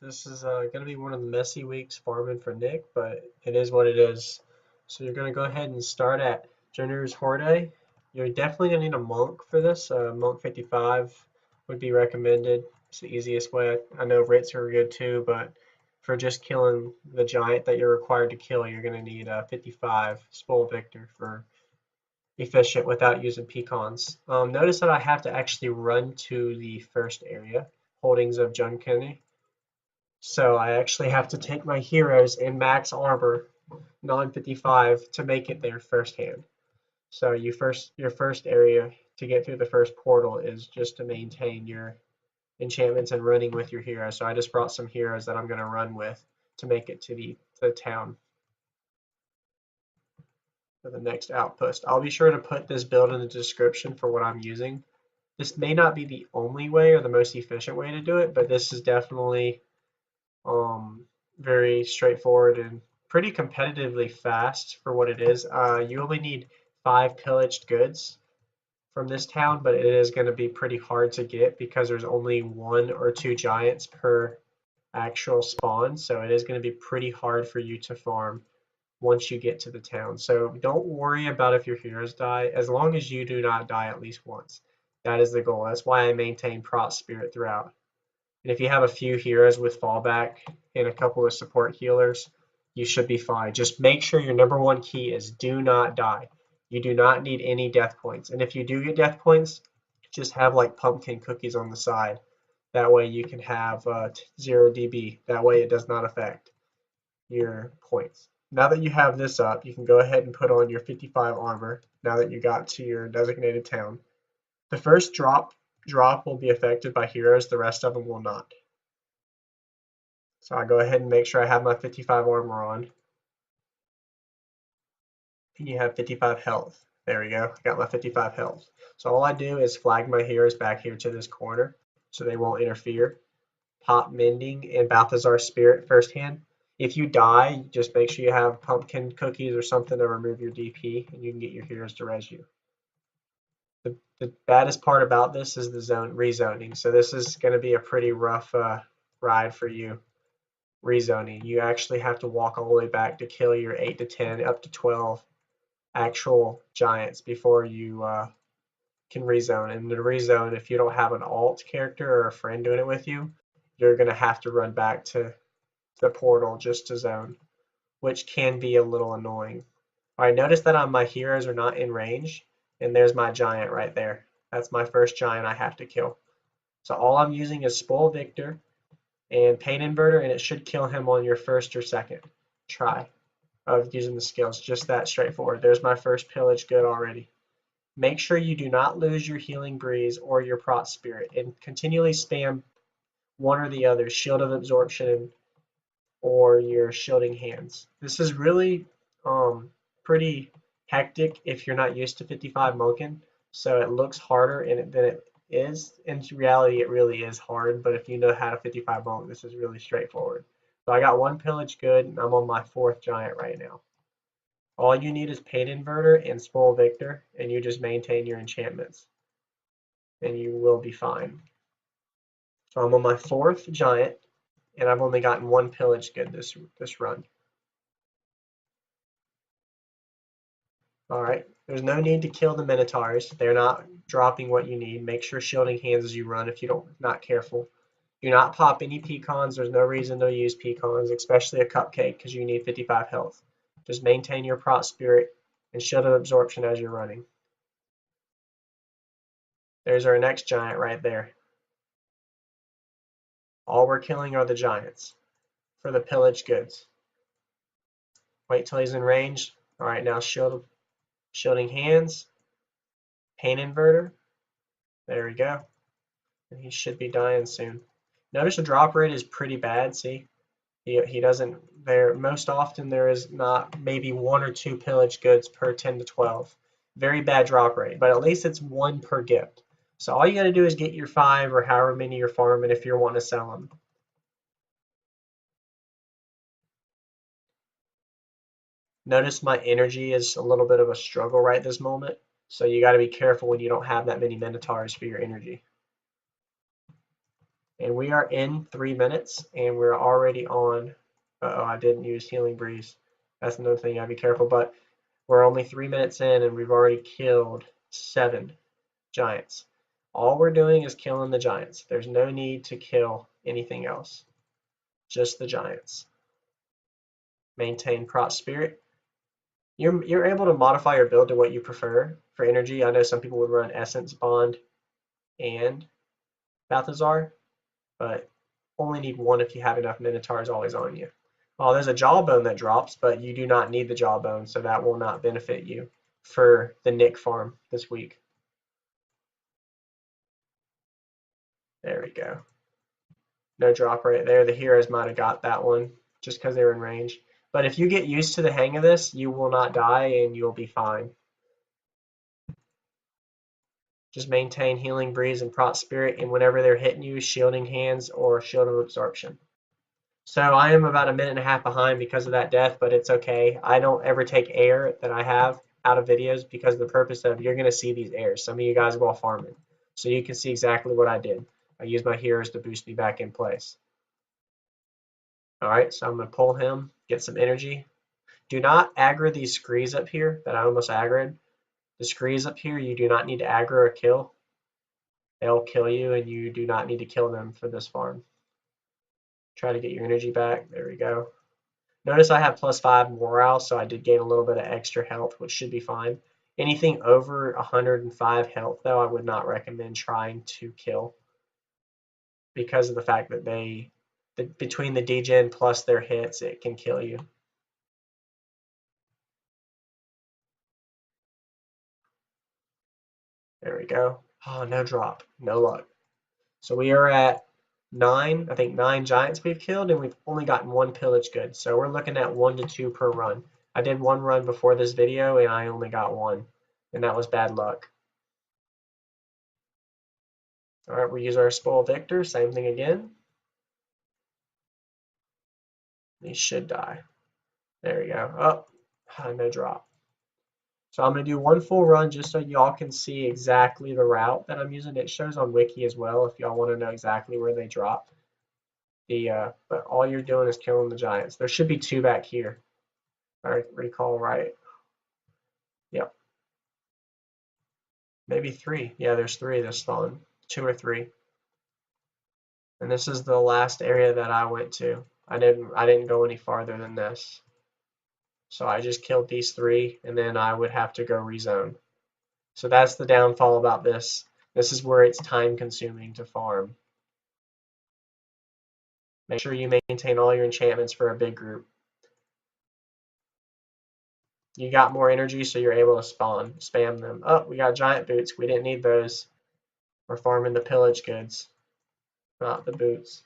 This is going to be one of the messy weeks farming for Nick, but it is what it is. So you're going to go ahead and start at Junior's Horde. You're definitely going to need a monk for this. Monk 55 would be recommended. It's the easiest way. I know Writs are good too, but for just killing the giant that you're required to kill, you're going to need a 55 Spoil Victor for efficient without using pecans. Notice that I have to actually run to the first area, Holdings of Chokhin. So I actually have to take my heroes in max armor, non-55, to make it there firsthand. So your first area to get through the first portal is just to maintain your enchantments and running with your heroes. So I just brought some heroes that I'm going to run with to make it to the town for the next outpost. I'll be sure to put this build in the description for what I'm using. This may not be the only way or the most efficient way to do it, but this is definitely very straightforward and pretty competitively fast for what it is. You only need 5 pillaged goods from this town, but it is going to be pretty hard to get because there's only 1 or 2 giants per actual spawn, so it is going to be pretty hard for you to farm once you get to the town. So don't worry about if your heroes die, as long as you do not die at least once. That is the goal. That's why I maintain Prot Spirit throughout. And if you have a few heroes with fallback and a couple of support healers, you should be fine. Just make sure your number one key is do not die. You do not need any death points. And if you do get death points, just have like pumpkin cookies on the side. That way you can have 0 DB. That way it does not affect your points. Now that you have this up, you can go ahead and put on your 55 armor now that you got to your designated town. The first drop will be affected by heroes, the rest of them will not. So I go ahead and make sure I have my 55 armor on. And you have 55 health. There we go. I got my 55 health. So all I do is flag my heroes back here to this corner so they won't interfere. Pop Mending and Balthazar Spirit firsthand. If you die, just make sure you have pumpkin cookies or something to remove your DP and you can get your heroes to res you. The baddest part about this is the rezoning. So this is going to be a pretty rough ride for you. Rezoning. You actually have to walk all the way back to kill your 8 to 10 up to 12 actual giants before you can rezone. And the rezone, if you don't have an alt character or a friend doing it with you, you're going to have to run back to the portal just to zone, which can be a little annoying. All right, notice that my heroes are not in range, and there's my giant right there. That's my first giant I have to kill. So all I'm using is Spoil Victor and Pain Inverter, and it should kill him on your first or second try of using the skills. Just that straightforward. There's my first pillage good already. Make sure you do not lose your Healing Breeze or your Prot Spirit, and continually spam one or the other, Shield of Absorption or your Shielding Hands. This is really pretty hectic if you're not used to 55 Moken, so it looks harder than it is. In reality, it really is hard, but if you know how to 55 Monk, this is really straightforward. So I got 1 pillage good, and I'm on my 4th giant right now. All you need is Pain Inverter and Spoil Victor, and you just maintain your enchantments, and you will be fine. So I'm on my 4th giant, and I've only gotten 1 pillage good this run. Alright, there's no need to kill the Minotaurs. They're not dropping what you need. Make sure Shielding Hands as you run if you're not careful. Do not pop any pecans. There's no reason to use pecans, especially a cupcake, because you need 55 health. Just maintain your Prot Spirit and Shield of Absorption as you're running. There's our next giant right there. All we're killing are the giants for the pillaged goods. Wait till he's in range. Alright, now Shielding Hands. Pain Inverter. There we go. And he should be dying soon. Notice the drop rate is pretty bad, see? He doesn't, most often there is not maybe 1 or 2 pillage goods per 10 to 12. Very bad drop rate, but at least it's 1 per gift. So all you got to do is get your 5 or however many you're farming if you're wanting to sell them. Notice my energy is a little bit of a struggle right this moment. So you got to be careful when you don't have that many Minotaurs for your energy. And we are in 3 minutes, and we're already on. Uh-oh, I didn't use Healing Breeze. That's another thing you gotta be careful. But we're only 3 minutes in, and we've already killed 7 giants. All we're doing is killing the giants. There's no need to kill anything else. Just the giants. Maintain Prot Spirit. You're able to modify your build to what you prefer for energy. I know some people would run Essence, Bond, and Balthazar, but only need one if you have enough Minotaurs always on you. Oh, there's a Jawbone that drops, but you do not need the Jawbone, so that will not benefit you for the Nick farm this week. There we go. No drop right there. The heroes might have got that one just because they were in range. But if you get used to the hang of this, you will not die and you'll be fine. Just maintain Healing Breeze and Prot Spirit, and whenever they're hitting you, Shielding Hands or Shield of Absorption. So I am about a minute and a half behind because of that death, but it's okay. I don't ever take air that I have out of videos because of the purpose of you're going to see these airs. Some of you guys are all farming. So you can see exactly what I did. I used my heroes to boost me back in place. All right, so I'm going to pull him, get some energy. Do not aggro these screes up here that I almost aggroed. The screes up here, you do not need to aggro or kill. They'll kill you, and you do not need to kill them for this farm. Try to get your energy back. There we go. Notice I have +5 morale, so I did gain a little bit of extra health, which should be fine. Anything over 105 health, though, I would not recommend trying to kill because of the fact that between the degen plus their hits, it can kill you. There we go. Oh, no drop. No luck. So we are at 9, I think 9 giants we've killed, and we've only gotten 1 pillaged good. So we're looking at 1 to 2 per run. I did 1 run before this video, and I only got 1, and that was bad luck. All right, we use our spoil victor, same thing again. He should die. There we go. Oh, no drop. So I'm going to do 1 full run just so y'all can see exactly the route that I'm using. It shows on Wiki as well if y'all want to know exactly where they drop. But all you're doing is killing the giants. There should be 2 back here. If I recall right. Yep. Maybe 3. Yeah, there's 3 this spawn. 2 or 3. And this is the last area that I went to. I didn't go any farther than this. So I just killed these 3, and then I would have to go rezone. So that's the downfall about this. This is where it's time consuming to farm. Make sure you maintain all your enchantments for a big group. You got more energy, so you're able to spam them. Oh, we got giant boots. We didn't need those. We're farming the pillaged goods, not the boots.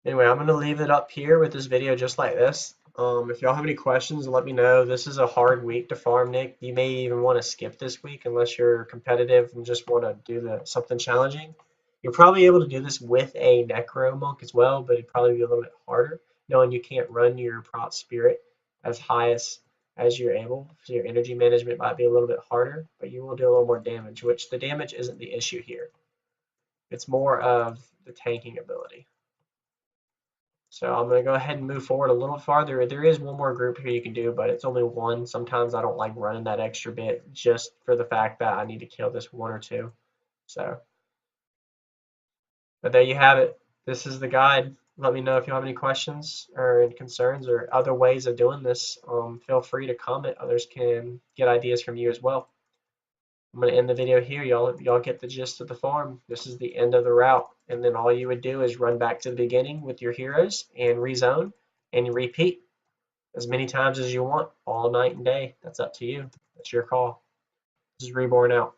Anyway, I'm going to leave it up here with this video just like this. If y'all have any questions, let me know. This is a hard week to farm, Nick. You may even want to skip this week unless you're competitive and just want to do something challenging. You're probably able to do this with a Necro Monk as well, but it'd probably be a little bit harder, knowing you can't run your Prot Spirit as high as you're able. So your energy management might be a little bit harder, but you will do a little more damage, which the damage isn't the issue here. It's more of the tanking ability. So I'm going to go ahead and move forward a little farther. There is one more group here you can do, but it's only 1. Sometimes I don't like running that extra bit just for the fact that I need to kill this 1 or 2. So, but there you have it. This is the guide. Let me know if you have any questions or any concerns or other ways of doing this. Feel free to comment. Others can get ideas from you as well. I'm going to end the video here. Y'all get the gist of the farm. This is the end of the route. And then all you would do is run back to the beginning with your heroes and rezone and you repeat as many times as you want all night and day. That's up to you. That's your call. This is Reborn out.